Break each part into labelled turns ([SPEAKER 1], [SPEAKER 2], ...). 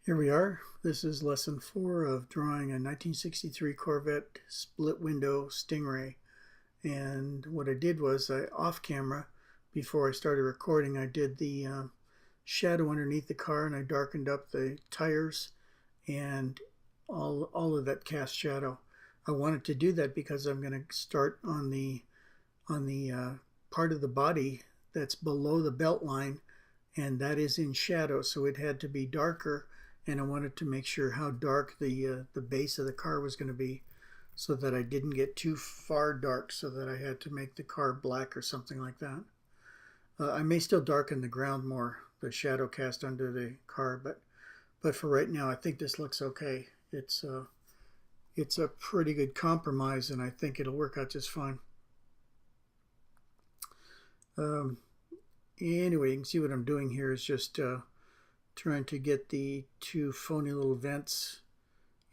[SPEAKER 1] Here we are. This is lesson 4 of drawing a 1963 Corvette split window Stingray. And what I did was off camera, before I started recording, I did the shadow underneath the car, and I darkened up the tires and all of that cast shadow. I wanted to do that because I'm going to start on the part of the body that's below the belt line, and that is in shadow, so it had to be darker. And I wanted to make sure how dark the base of the car was going to be, so that I didn't get too far dark, so that I had to make the car black or something like that. I may still darken the ground more, the shadow cast under the car, but for right now, I think this looks okay. It's a pretty good compromise, and I think it'll work out just fine. Anyway, you can see what I'm doing here is just trying to get the two phony little vents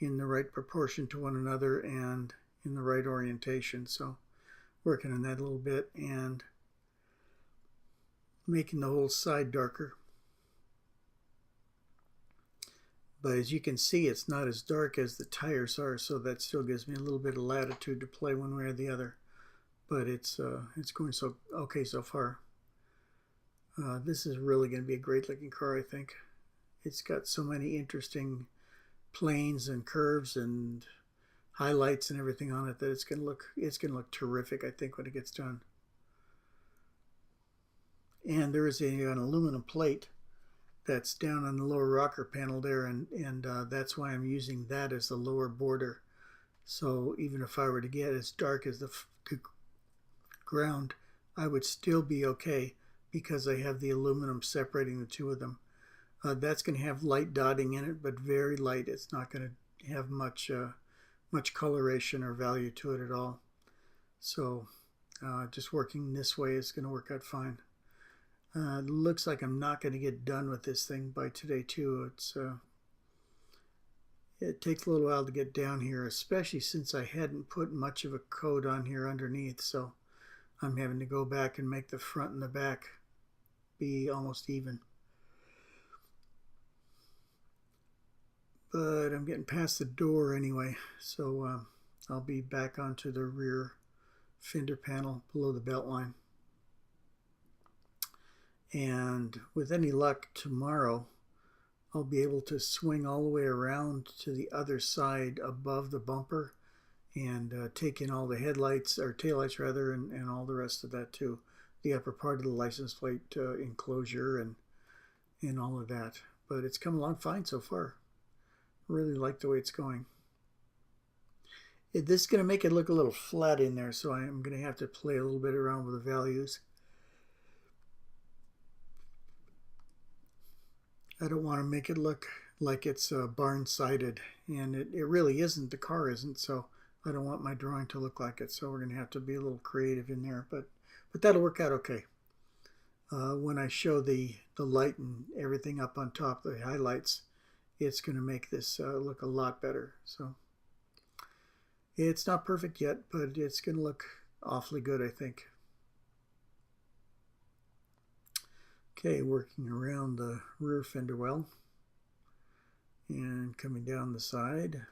[SPEAKER 1] in the right proportion to one another and in the right orientation. So working on that a little bit and making the whole side darker. But as you can see, it's not as dark as the tires are, so that still gives me a little bit of latitude to play one way or the other. But it's going so okay so far. This is really going to be a great looking car, I think. It's got so many interesting planes and curves and highlights and everything on it that it's going to look terrific, I think, when it gets done. And there is an aluminum plate that's down on the lower rocker panel there, and that's why I'm using that as the lower border. So even if I were to get as dark as the ground, I would still be okay because I have the aluminum separating the two of them. That's going to have light dotting in it, but very light. It's not going to have much coloration or value to it at all. So just working this way is going to work out fine. It looks like I'm not going to get done with this thing by today too. It takes a little while to get down here, especially since I hadn't put much of a coat on here underneath. So I'm having to go back and make the front and the back be almost even. But I'm getting past the door anyway, so I'll be back onto the rear fender panel below the belt line. And with any luck, tomorrow I'll be able to swing all the way around to the other side above the bumper and take in all the headlights, or taillights rather, and all the rest of that too. The upper part of the license plate enclosure and all of that. But it's come along fine so far. Really like the way it's going. This is going to make it look a little flat in there, so I'm going to have to play a little bit around with the values. I don't want to make it look like it's barn-sided, and it really isn't. The car isn't, so I don't want my drawing to look like it, so we're going to have to be a little creative in there, but that'll work out okay. When I show the light and everything up on top, the highlights, it's going to make this look a lot better. So it's not perfect yet, but it's going to look awfully good, I think. Okay, working around the rear fender well and coming down the side.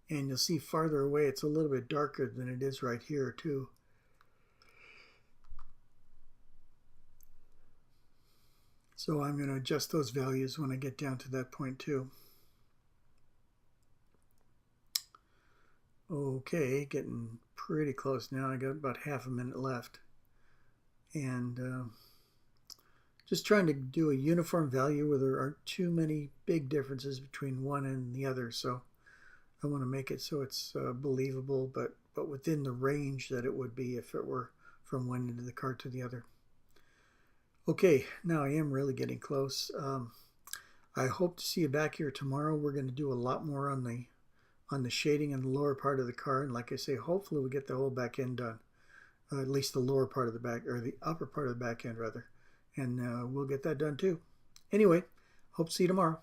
[SPEAKER 1] And you'll see farther away it's a little bit darker than it is right here too. So I'm going to adjust those values when I get down to that point too. Okay, getting pretty close now. I got about half a minute left. And just trying to do a uniform value where there aren't too many big differences between one and the other. So I want to make it so it's believable, but within the range that it would be if it were from one end of the car to the other. Okay, now I am really getting close. I hope to see you back here tomorrow. We're going to do a lot more on the shading in the lower part of the car, and like I say, hopefully we'll get the whole back end done, at least the lower part of the back, or the upper part of the back end rather, and we'll get that done too. Anyway, hope to see you tomorrow.